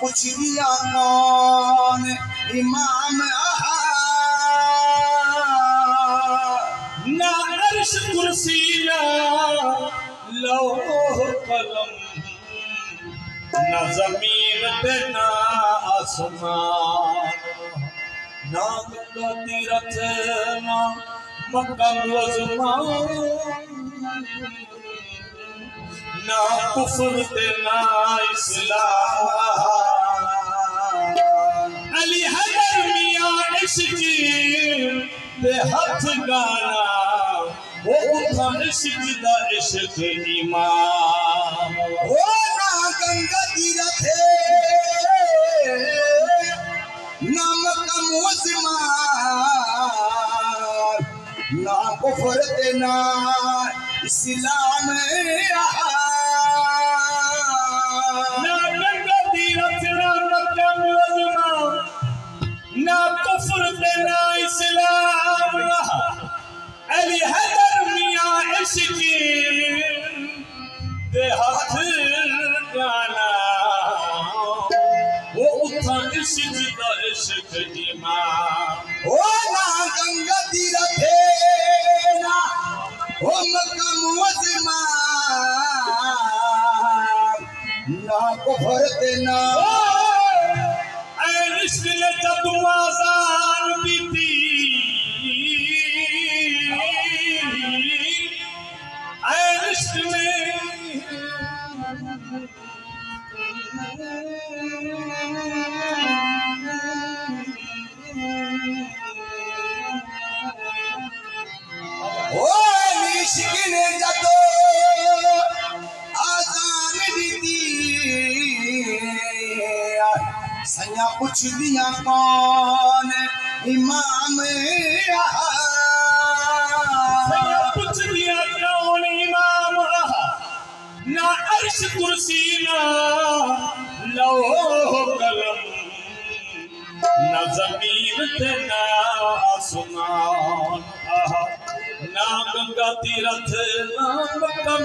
कुछ दिया कौन इमाम ना अर्श कुर्सी ना लौह कलम ना जमीन पे ना आसमान ना गंगा तीरथ ना मक्का ना कुफर ते ना इस्लाम अली हैदर मियां इश्क दे हथ गाना वो उठा इश्क दा इश्क इमाम हो ना गंगा तीरथ ना मक्का ना कुफर ते ना इस्लाम ना गंगा तीरथ ना मक्का ना कुफर ते ना इस्लाम अली हैदर मियां इश्क दे हथ गाना वो उठा इश्क दा इश्क इमाम हो ना गंगा तीरथ ना हो मक्का ना कुफर ते ना इश्क ने जब आजान दी थी इश्क में ओ इश्क ने जब आजान दी थी सया कुछ दिया कौन इमाम कुछ दिया कौन इमाम ना अर्श कुर्सी ना लौह कलम ना जमीन ते ना आसमान ना गंगा तीरथ ना मक्का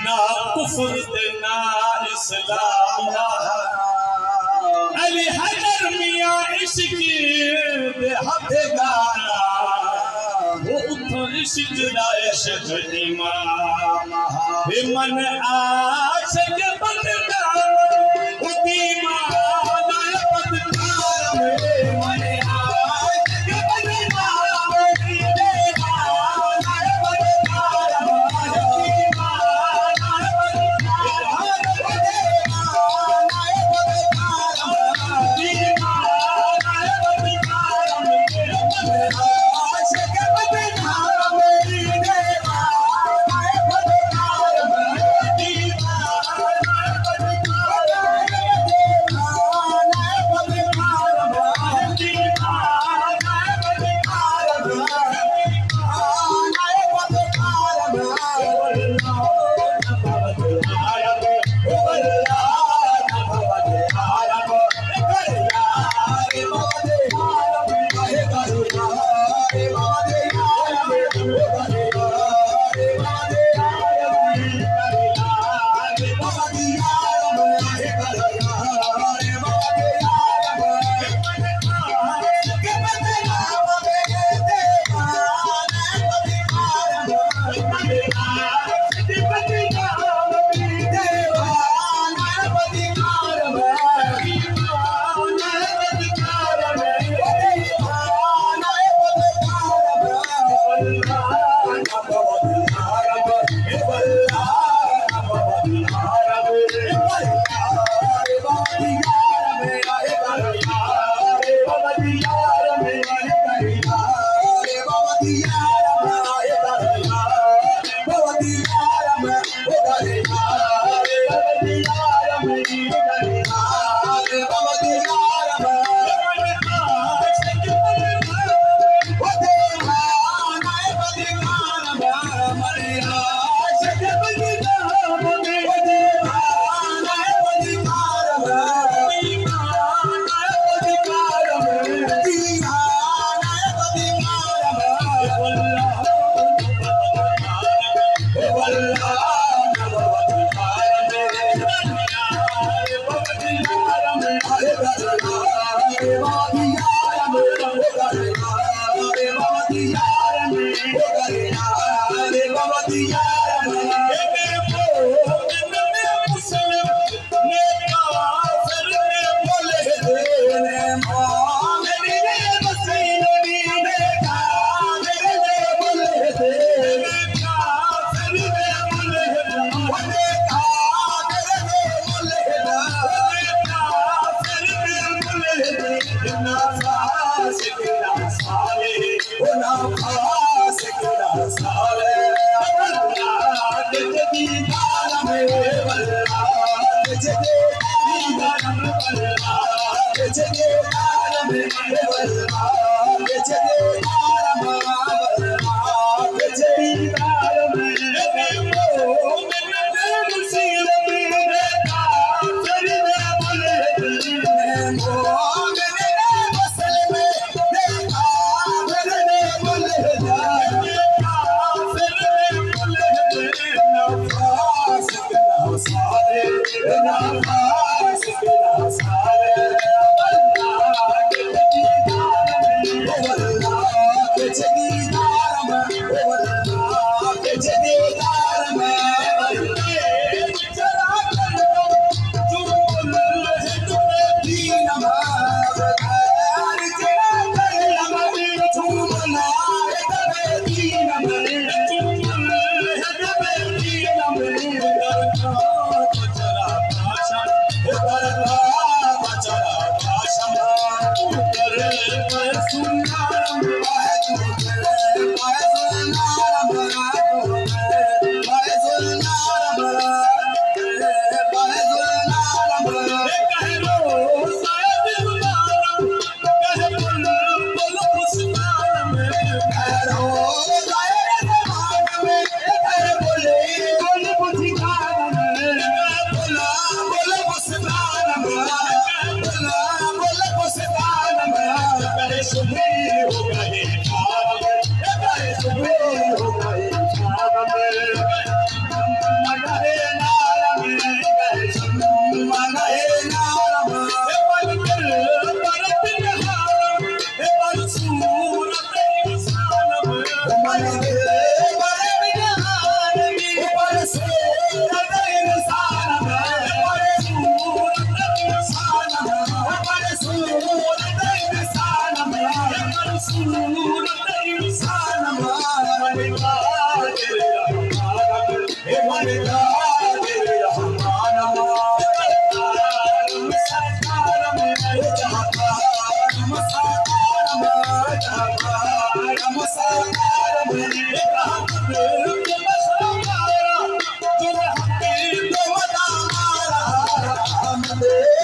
ना कुफर ते ना इस्लाम अली हैदर मियां इश्क दे हथ गाना वो उठो इश्क दा इश्क इमाम मन आशिक बदनाम दीवाना बदनाम मन आशिक बदनाम दीवाना बदनाम Hey